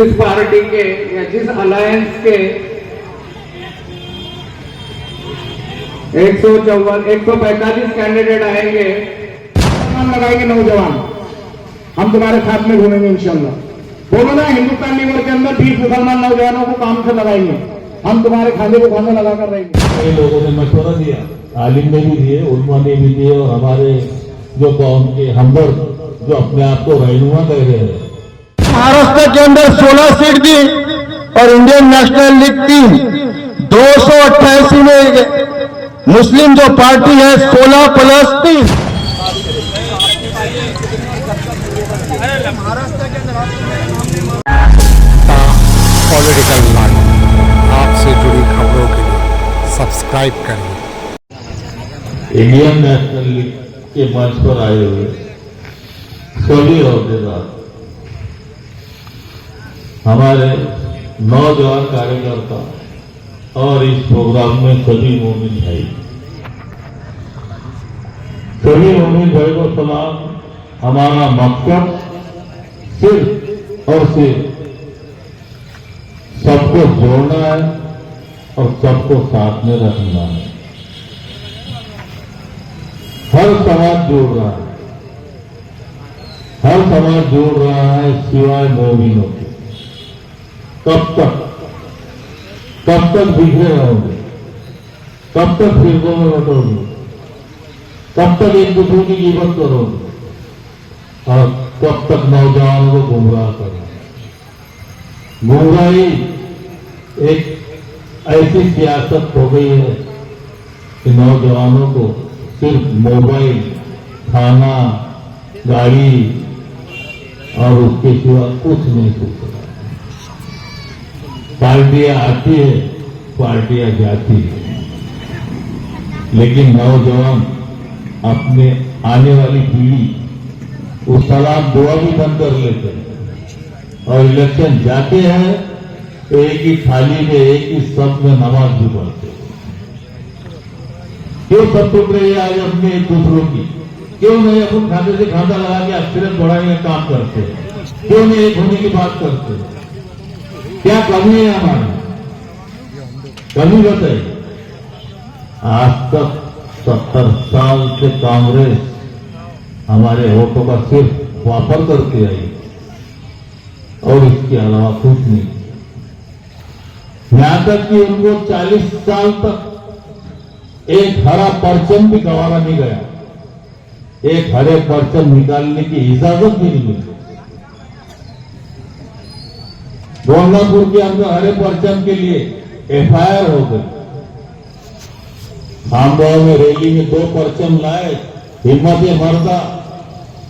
जिस पार्टी के या जिस अलायंस के 145 कैंडिडेट आएंगे, लगाएंगे नौजवान, हम तुम्हारे साथ में घूमेंगे इंशाल्लाह। बोलो ना, हिंदुस्तान लीवर के अंदर 20 मुसलमान नौजवानों को काम से लगाएंगे, हम तुम्हारे खाने को खाने लगाकर रहेंगे। कई लोगों ने मशवरा दिया, आलिम ने भी दिए, उलमा ने भी दिए, और हमारे जो कौम के हमदर्द जो अपने आप को रहनुमा कह रहे हैं। महाराष्ट्र के अंदर 16 सीट दी और इंडियन नेशनल लीग 3, 288 में मुस्लिम जो पार्टी है 16 + 3। पॉलिटिकल लाइव आपसे जुड़ी खबरों के लिए सब्सक्राइब करिए। इंडियन नेशनल लीग के मंच पर आए हुए सभी अहदेदार, हमारे नौजवान कार्यकर्ता और इस प्रोग्राम में सभी मोमिन भाई को सलाम। हमारा मकसद सिर्फ और सिर्फ सबको जोड़ना है और सबको साथ में रखना है। हर समाज जोड़ रहा है, हर समाज जोड़ रहा है सिवाय मोमिनों के। कब तक बिखरे रहोगे? कब तक फिरकों में बटोगे? कब तक एक दूसरे की गिबत करोगे? और कब तक नौजवानों को गुमराह करोगे? गुमराही एक ऐसी सियासत हो गई है कि नौजवानों को सिर्फ मोबाइल, खाना, गाड़ी और उसके सिवा कुछ नहीं सोचता। पार्टियां आती है, पार्टियां जाती है, लेकिन नौजवान अपने आने वाली पीढ़ी वो सलाम दुआ भी बंद कर लेते हैं और इलेक्शन जाते हैं तो एक ही थाली में एक ही सब में नमाज भी पढ़ते हैं। क्यों सब टूट रही है आज अपने एक दूसरों की? क्यों नहीं अपन खाते से खाता लगा के अक्षरत बढ़ाने का काम करते हैं? क्यों नहीं एक होने की बात करते हैं? क्या कमी है हमारी? कमी बताइए। आज तक 70 साल से कांग्रेस हमारे वोटों का सिर्फ वापर करती आई और इसके अलावा कुछ नहीं। यहां तक कि उनको 40 साल तक एक हरा परचम भी गंवारा नहीं गया, एक हरे परचम निकालने की इजाजत भी नहीं मिली। गोरखपुर के अंदर हरे परचम के लिए FIR हो गई। खामगांव में रैली में 2 परचम लाए, हिम्मत मर्दा,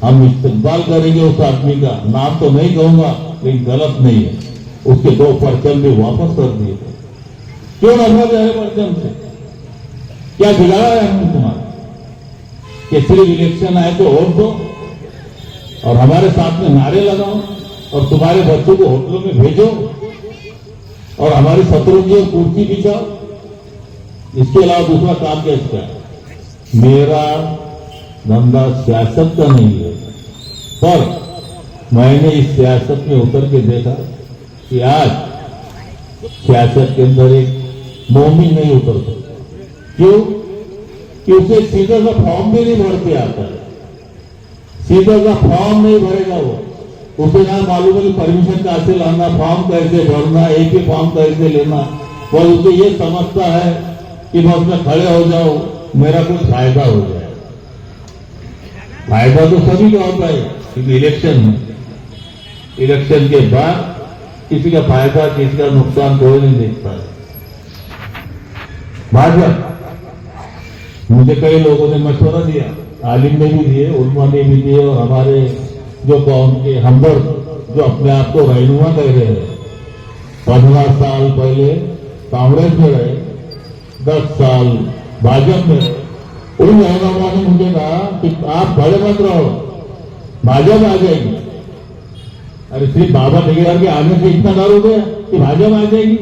हम इस्तेमाल करेंगे उस आदमी का, नाम तो नहीं कहूंगा लेकिन गलत नहीं है, उसके 2 परचम भी वापस कर दिए। क्यों नफरत है परचम से? क्या बिगाड़ा है हमने तुम्हारा? कि सिर्फ इलेक्शन आए तो वोट दो और हमारे साथ में नारे लगाओ और तुम्हारे बच्चों को होटलों में भेजो और हमारी शत्रु की कुर्सी बिछाओ। इसके अलावा दूसरा काम क्या इसका है? मेरा धंधा सियासत का नहीं है, पर मैंने इस सियासत में उतर के देखा कि आज सियासत के अंदर एक मोमिन नहीं उतर सकता। क्यों? कि उसे सीधा सा फॉर्म भी नहीं भरते आता है, सीधा सा फॉर्म नहीं भरेगा वो, उसे ना मालूम है कि परमिशन कहां से लाना, फॉर्म कैसे भरना, एक ही फॉर्म कैसे लेना। और उसे ये समझता है कि मैं उसमें खड़े हो जाऊं, मेरा कुछ फायदा हो जाए। फायदा तो सभी का होता है, क्योंकि इलेक्शन के बाद किसी का फायदा किसी का नुकसान कोई नहीं देखता है। भाजपा, मुझे कई लोगों ने मशवरा दिया, आलिम ने भी दिए, उलमा ने भी दिए, और हमारे जो कौम के हमदर्द जो अपने आप को रहनुमा कह रहे हैं। 15 साल पहले कांग्रेस में रहे, 10 साल भाजपा में रहे। उन रहनुमा ने मुझे कहा कि आप खड़े मत रहो, भाजपा आ जाएगी। अरे सिर्फ बाबा ढेगेवार के आने से इतना डर हो गया कि भाजपा आ जाएगी?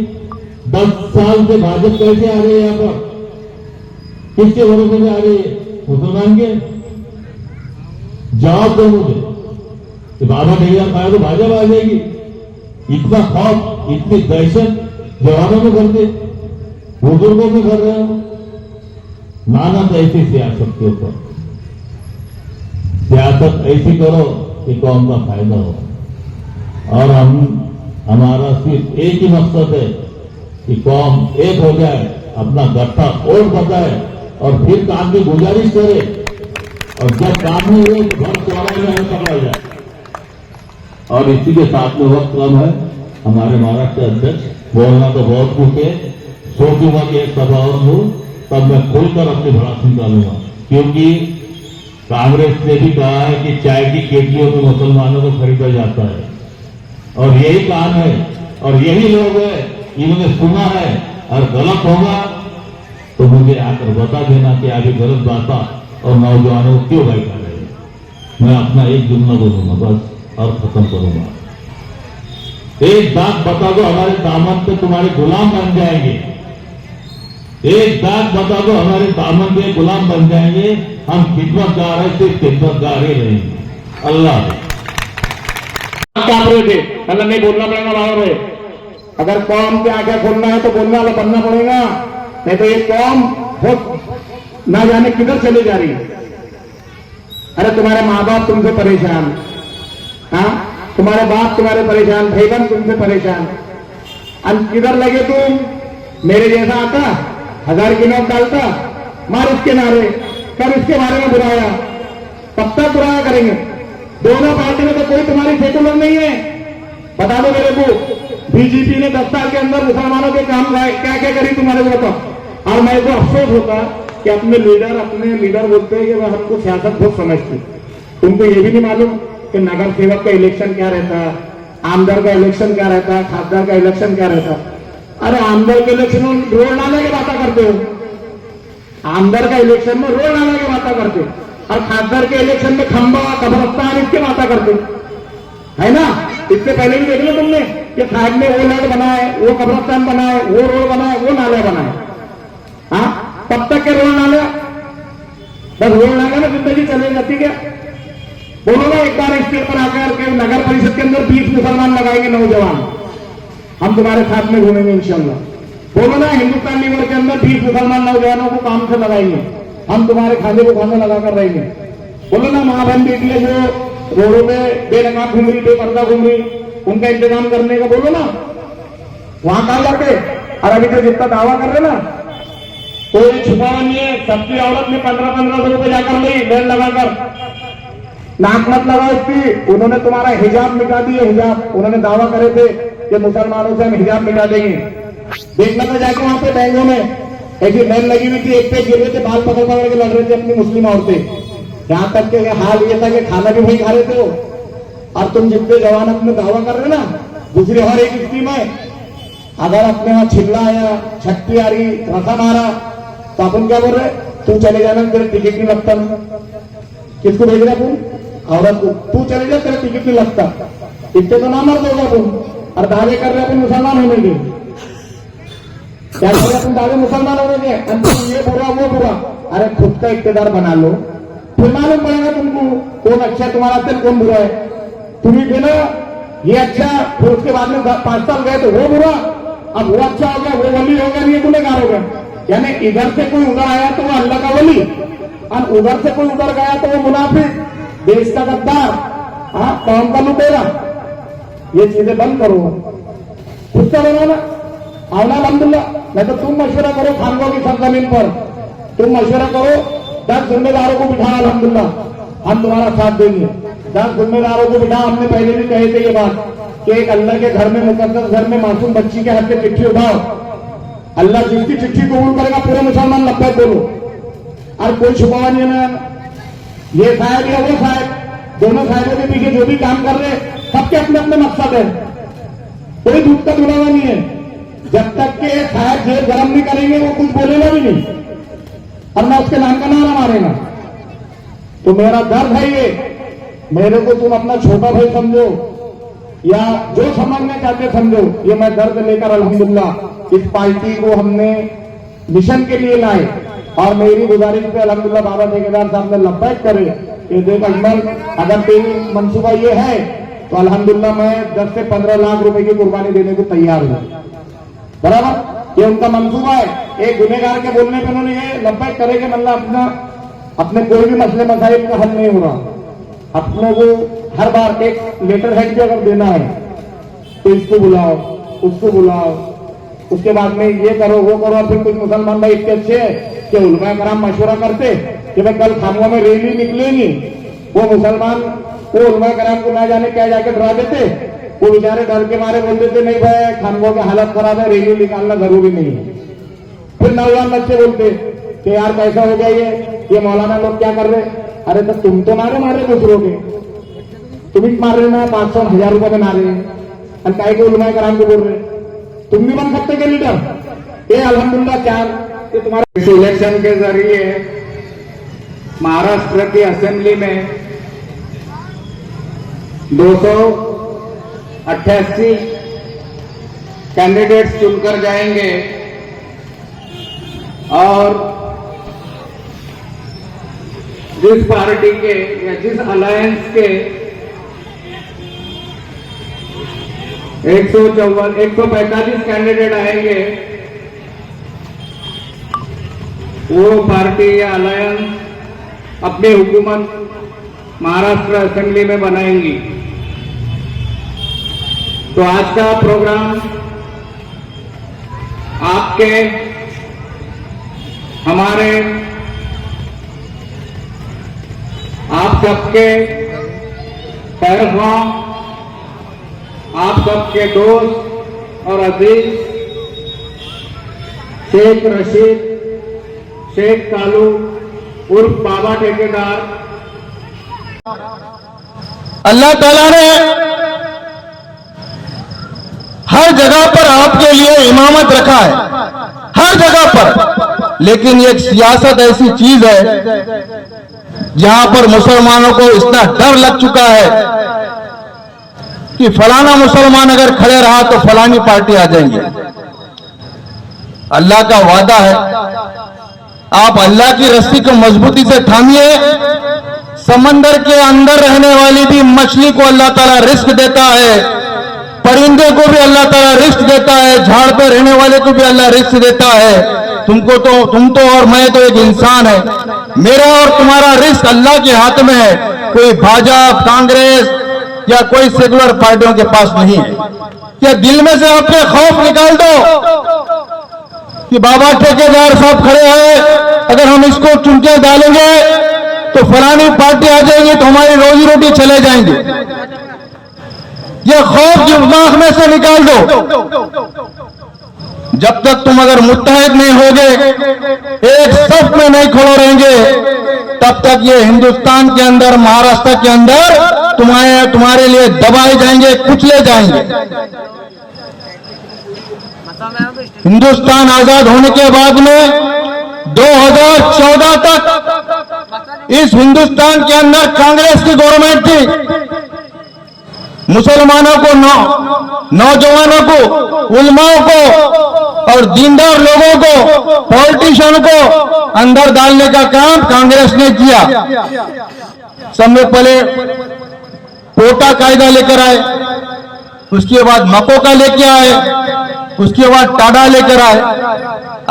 10 साल से भाजपा कैसे आ रही है? यहाँ पर किसके भरोसे में आ रही है? मुसलमान के? जवाब दो मुझे कि बाबा ढेगेवार खाया तो भाजपा आ जाएगी। इतना खौफ, इतनी दहशत जवानों में करते, बुजुर्गों में कर रहे हो। लानत ऐसी सियासत के ऊपर। सियासत ऐसी करो कि कौम का फायदा हो। और हमारा सिर्फ एक ही मकसद है कि कौम एक हो जाए, अपना गट्ठा और बताए और फिर काम की गुजारिश करे। और जब काम नहीं हुए तो घर चौड़ा जाए, पकड़ा जाए। और इसी के साथ में वक्त कम है। हमारे महाराष्ट्र अध्यक्ष बोलना तो बहुत कुछ है, सोचूंगा कि एक सभा और लूं, तब मैं खुलकर अपनी भड़ास निकालूंगा। क्योंकि कांग्रेस ने भी कहा है कि चाय की केतलियों में मुसलमानों को खरीदा जाता है, और यही काम है और यही लोग हैं, इन्होंने सुना है। और गलत होगा तो मुझे आकर बता देना कि अभी गलत बात और नौजवानों को क्यों भाई कर रहे हैं। मैं अपना एक जुमला बोलूंगा बस और खत्म करूंगा। एक बात बता दो, हमारे दामन पे तुम्हारे गुलाम बन जाएंगे। एक बात बता दो, हमारे दामन पे गुलाम बन जाएंगे। हम खिदमतगार है, सिर्फ खिदमतगार ही रहेंगे। अल्लाह कांप रहे थे, अल्लाह नहीं बोलना पड़ेगा बाहर रहे। अगर कौम की आंखें खोलना है तो बोलने वाला बनना पड़ेगा, नहीं तो ये कौम बहुत ना जाने किधर चली जा रही है। अरे तुम्हारे माँ बाप तुमसे परेशान, हाँ, तुम्हारे बाप तुम्हारे परेशान, भाई बहन तुमसे परेशान। अब किधर लगे तुम? मेरे जैसा आता 1000 की नोट डालता, मार इसके नारे, कब इसके बारे में बुराया, कब तक बुराया करेंगे? दोनों पार्टी में तो कोई तुम्हारी सेकुलर नहीं है। बता दो मेरे को, बीजेपी ने 10 साल के अंदर मुसलमानों के काम क्या क्या करी तुम्हारे ऊपर। और मेरे को अफसोस होता कि अपने लीडर बोलते हैं कि वह हमको सियासत बहुत समझती। तुमको ये भी नहीं मालूम कि नगर सेवक का इलेक्शन क्या रहता है, आमदार का इलेक्शन क्या रहता है, खासदार का इलेक्शन क्या रहता है। अरे आमदार के इलेक्शन में रोड नाले की बातें करते हो, आमदार का इलेक्शन में रोड नाले की बातें करते हो, और खासदार के इलेक्शन में खंबा कब्रस्तान इसके बातें करते है ना। इससे पहले भी देख लो तुमने कि खाद में वो लाइट बनाए, वो कब्रस्तान बनाए, वो रोड बनाए, वो नाले बनाए। हाँ, तब तक के रोड नाले, बस रोड नाले में जिंदगी चले जाती क्या? बोलो ना एक बार स्टेज पर आकर के नगर परिषद के अंदर 20 मुसलमान लगाएंगे नौजवान, हम तुम्हारे साथ में घूमेंगे इंशाल्लाह। बोलो ना हिंदुस्तान लीवर के अंदर 20 मुसलमान नौजवानों को काम से लगाएंगे, हम तुम्हारे खाने को खाना लगाकर रहेंगे। बोलो ना माँ बहन बेटियां जो रोडों में बेनकाब घूम रही, बेपर्दा घूम रही, उनका इंतजाम करने का बोलो ना, वहां कहा जाके। और अभी तो जितना दावा कर रहे ना, कोई छुपावा नहीं है। सबकी औरत ने 1500 रुपए जाकर ली बैन लगाकर, नाक मत लगाओ इसकी। उन्होंने तुम्हारा हिजाब मिटा दिए, हिजाब उन्होंने दावा करे थे कि मुसलमानों से हम हिजाब मिटा देंगे। देखना था जाके वहां पे बैंगों में ऐसी बैन लगी हुई थी, एक पे गिर रहे थे, बाल पकड़ पकड़ के लड़ रहे थे अपनी मुस्लिम औरतें। यहां तक के हाल ये था कि खाना भी वही खा रहे थे वो। और तुम जितने जवान अपने दावा कर रहे ना, दूसरी और एक स्कीम है, अगर अपने वहां छिल्ला आया, छट्टी आ रही, रसम आ रहा, तो अपन क्या बोल रहे, तू चले जाना, तेरे टिकट नहीं लगता। किसको भेज रहा तुम? औरत को, तू चले जा, तेरा टिकट नहीं लगता। इतने तो ना मर दोगा तुम। और दावे कर रहे अपन मुसलमान होने के, क्या कर रहे तुम दावे मुसलमान होने के, अंतिम ये बुरा वो बुरा। अरे खुद का इख्तियार बना लो, फिर मालूम पड़ेगा तुमको कौन अच्छा है तुम्हारा दिल, कौन बुरा है। तुम्हें देना ये अच्छा, फिर उसके बाद में 5 साल गए तो वो बुरा, अब वो अच्छा हो गया, वो वली हो गया, ये गुनहगार हो गया। यानी इधर से कोई उधर आया तो वो अल्लाह का वली, और उधर से कोई उधर गया तो वो मुनाफिक, देश का गद्दार, हाँ, कौम का लुटेरा। ये चीजें बंद करो, खुद का बनाना आना अल्हम्दुलिल्लाह। नहीं तो तुम मशवरा करो खानगों की सरजमीन पर, तुम मशवरा करो, 10 जिम्मेदारों को बिठा, अल्हम्दुलिल्लाह हम तुम्हारा साथ देंगे। 10 जिम्मेदारों को बिठा। हमने पहले भी कहे थे ये बात कि एक अल्लाह के घर में, मुकद्दस घर में मासूम बच्ची के हाथ से चिट्ठी उठाओ, अल्लाह जिसकी चिट्ठी कबूल करेगा पूरे मुसलमान लब्बैक बोलो। और कोई छुपावा नहीं है ना, ये साहब या वो साहब, दोनों साहबों के पीछे जो भी काम कर रहे हैं सबके अपने अपने मकसद है, कोई दूध का दुलावा नहीं है। जब तक के साहब जेब गर्म नहीं करेंगे वो कुछ बोलेगा भी नहीं, और ना उसके नाम का नारा मारेगा। तो मेरा दर्द है ये, मेरे को तुम अपना छोटा भाई समझो या जो समझना चाहते समझो, ये मैं दर्द लेकर अल्हम्दुलिल्लाह इस पार्टी को हमने मिशन के लिए लाए। और मेरी गुजारिश पे अल्हम्दुलिल्लाह बाबा ठेकेदार साहब ने लब्बैक करे कि देख अजमल, अगर तेरी मंसूबा ये है तो अल्हम्दुलिल्लाह मैं 10 से 15 लाख रुपए की कुर्बानी देने को तैयार हूं। बराबर, ये उनका मंसूबा है। एक गुनहगार के बोलने पे उन्होंने ये लब्बैक करेंगे, मतलब अपने कोई भी मसले मसाइल का हल नहीं हो रहा। अपनों को हर बार एक लेटर हेड भी अगर देना है तो इसको बुलाओ, उसको बुलाओ, उसके बाद में ये करो वो करो। फिर कुछ मुसलमान भाई इतने अच्छे हैं कि उलमा कराम मशवरा करते कि भाई कल खानुआ में रैली निकलेगी, वो मुसलमान वो उलमा कराम को ना जाने क्या जाके डरा देते, वो बेचारे डर के मारे बोल देते नहीं भाई खानुआ की हालत खराब है, रैली निकालना जरूरी नहीं है। फिर नौजवान बच्चे बोलते कि यार कैसा हो गया ये मौलाना लोग क्या कर रहे। अरे तो तुम तो मारे दूसरों के, तुम ही मार रहे ना, 500-1000 रुपए में मारे, और काय के उलमा कराम को बोल रहे, तुम भी बन सकते के लीडर। ये अल्हम्दुलिल्लाह 4 ये तुम्हारे इस इलेक्शन के जरिए महाराष्ट्र की असेंबली में 288 कैंडिडेट्स चुनकर जाएंगे और जिस पार्टी के या जिस अलायंस के 145 कैंडिडेट आएंगे, वो पार्टी या अलायंस अपनी हुकूमत महाराष्ट्र असेंबली में बनाएंगी। तो आज का प्रोग्राम आपके हमारे आप सबके पैरवा, आप सबके दोस्त और अजीज शेख रशीद शेख कालू उर्फ बाबा ठेकेदार, अल्लाह ताला ने हर जगह पर आपके लिए इमामत रखा है, हर जगह पर। लेकिन एक सियासत ऐसी चीज है जहां पर मुसलमानों को इतना डर लग चुका है कि फलाना मुसलमान अगर खड़े रहा तो फलानी पार्टी आ जाएंगे। अल्लाह का वादा है, आप अल्लाह की रस्सी को मजबूती से थामिए। समंदर के अंदर रहने वाली भी मछली को अल्लाह ताला रिस्क देता है, परिंदे को भी अल्लाह ताला रिस्क देता है, झाड़ पे रहने वाले को भी अल्लाह रिस्क देता है। तुम तो और मैं तो एक इंसान है, मेरा और तुम्हारा रिस्क अल्लाह के हाथ में है। कोई भाजपा, कांग्रेस या कोई सेकुलर पार्टियों के पास नहीं है। क्या दिल में से अपने खौफ निकाल दो कि बाबा ठेकेदार साहब खड़े हैं, अगर हम इसको चुनके डालेंगे तो फलानी पार्टी आ जाएगी तो हमारी रोजी रोटी चले जाएंगे। ये खौफ दिमाग में से निकाल दो। जब तक तुम अगर मुत्तहिद नहीं होगे, एक सफ में नहीं खड़े रहेंगे, तब तक ये हिंदुस्तान के अंदर, महाराष्ट्र के अंदर तुम्हारे लिए दबाए जाएंगे, कुचले जाएंगे। हिंदुस्तान आजाद होने के बाद में 2014 तक इस हिंदुस्तान के अंदर कांग्रेस की गवर्नमेंट थी। मुसलमानों को, नौजवानों को, उलमाओं को और दीनदार लोगों को, पॉलिटिशियन को अंदर डालने का काम कांग्रेस ने किया। सबसे पहले कोटा कायदा लेकर आए, उसके बाद मकोका लेके आए, उसके बाद टाडा लेकर आए।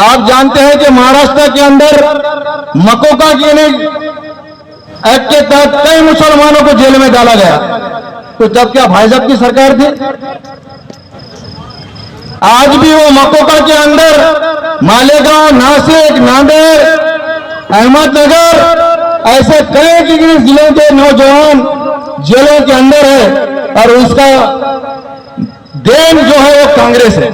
आप जानते हैं कि महाराष्ट्र के अंदर मकोका के एक्ट के तहत कई मुसलमानों को जेल में डाला गया। तो तब क्या भाजपा की सरकार थी? आज भी वो मकोका के अंदर मालेगांव, नासिक, नांदेड़, अहमदनगर ऐसे कई जिलों के नौजवान जेलों के अंदर है, और उसका देन जो है वो कांग्रेस है।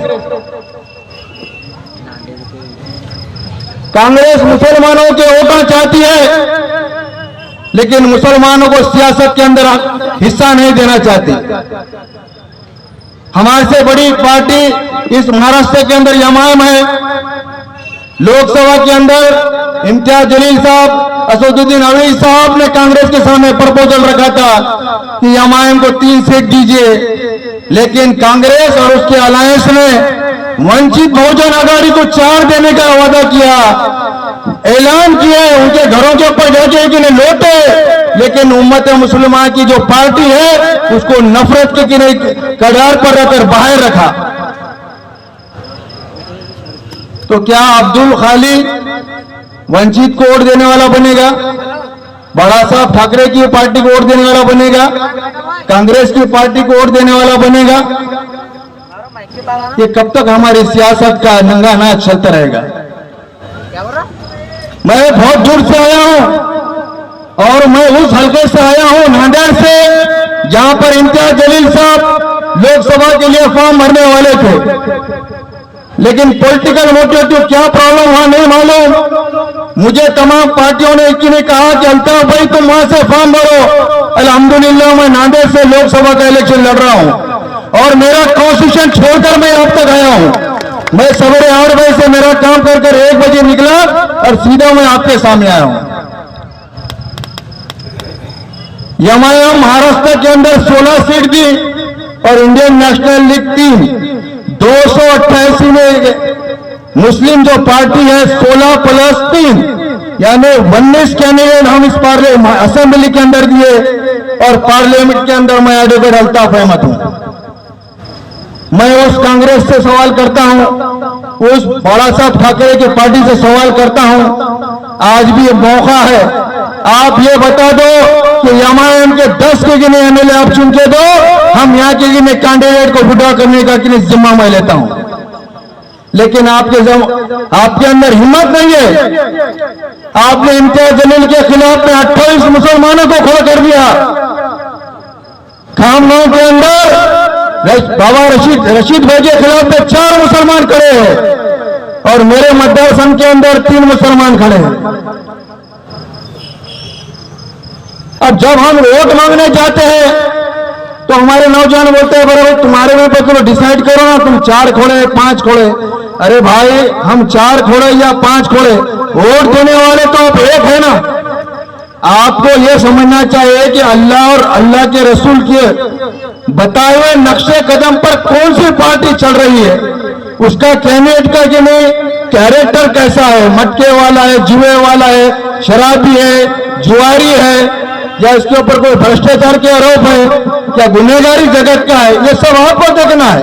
कांग्रेस मुसलमानों के वोट चाहती है, लेकिन मुसलमानों को सियासत के अंदर हिस्सा नहीं देना चाहती। हमारे से बड़ी पार्टी इस महाराष्ट्र के अंदर एमआईएम है। लोकसभा के अंदर इम्तियाज जलील साहब, असदुद्दीन अवैसी साहब ने कांग्रेस के सामने प्रपोजल रखा था कि एमआईएम को 3 सीट दीजिए, लेकिन कांग्रेस और उसके अलायंस ने वंचित बहुजन आघाड़ी को 4 देने का वादा किया, ऐलान किया, उनके घरों के ऊपर जाके कि लौटे लेकिन उम्मत मुसलमान की जो पार्टी है उसको नफरत के कगार पर रखकर बाहर रखा। तो क्या अब्दुल खाली वंचित को वोट देने वाला बनेगा? बड़ा साहब ठाकरे की पार्टी को वोट देने वाला बनेगा? कांग्रेस की पार्टी को वोट देने वाला बनेगा? ये कब तक हमारी सियासत का नंगा नाच चलता रहेगा? मैं बहुत दूर से आया हूं और मैं उस हल्के से आया हूं, नांदेड़ से, जहां पर इम्तियाज जलील साहब लोकसभा के लिए फॉर्म भरने वाले थे, लेकिन पॉलिटिकल मोटिव क्या प्रॉब्लम हुआ नहीं मालूम। मुझे तमाम पार्टियों ने कहा कि अल्ताफ भाई तुम वहां से फॉर्म भरो। अल्हम्दुलिल्लाह मैं नांदेड़ से लोकसभा का इलेक्शन लड़ रहा हूं और मेरा कॉन्स्टिट्यूशन छोड़कर मैं अब तक आया हूं। मैं सवेरे 8 बजे से मेरा काम कर 1 बजे निकला और सीधा मैं आपके सामने आया हूं। एमआईएम महाराष्ट्र के अंदर 16 सीट दी और इंडियन नेशनल लीग 3, 288 में मुस्लिम जो पार्टी है 16 + 3 यानी 19 कैंडिडेट हम इस असेंबली के अंदर दिए और पार्लियामेंट के अंदर मैं एडवोकेट अल्ताफ अहमद हूं। मैं उस कांग्रेस से सवाल करता हूं, उस बड़ा साहब ठाकरे की पार्टी से सवाल करता हूं, आज भी मौका है, आप ये बता दो कि एमआईएम के 10 के गिने एमएलए आप चुन के दो, हम यहाँ के गिने कैंडिडेट को विड्रॉ करने का कि जिम्मा मैं लेता हूं। लेकिन आपके अंदर हिम्मत नहीं है। आपने इम्तियाज जलील के खिलाफ में 28 मुसलमानों को खड़ा कर दिया। खामगांव के अंदर बाबा रशीद भाई के खिलाफ में 4 मुसलमान खड़े हैं और मेरे मतदार संघ के अंदर 3 मुसलमान खड़े हैं। अब जब हम वोट मांगने जाते हैं तो हमारे नौजवान बोलते हैं बराबर तुम्हारे में तो डिसाइड करो ना, तुम 4 खोड़े 5 खोड़े। अरे भाई हम 4 खोड़े या 5 खोड़े, वोट देने वाले तो आप एक है ना। आपको यह समझना चाहिए कि अल्लाह और अल्लाह के रसूल के बताए हुए नक्शे कदम पर कौन सी पार्टी चल रही है, उसका कैंडिडेट का कि नहीं कैरेक्टर कैसा है, मटके वाला है, जुए वाला है, शराबी है, जुआरी है, या इसके ऊपर कोई भ्रष्टाचार के आरोप है, क्या गुनहगारी जगत का है, ये सब आपको देखना है।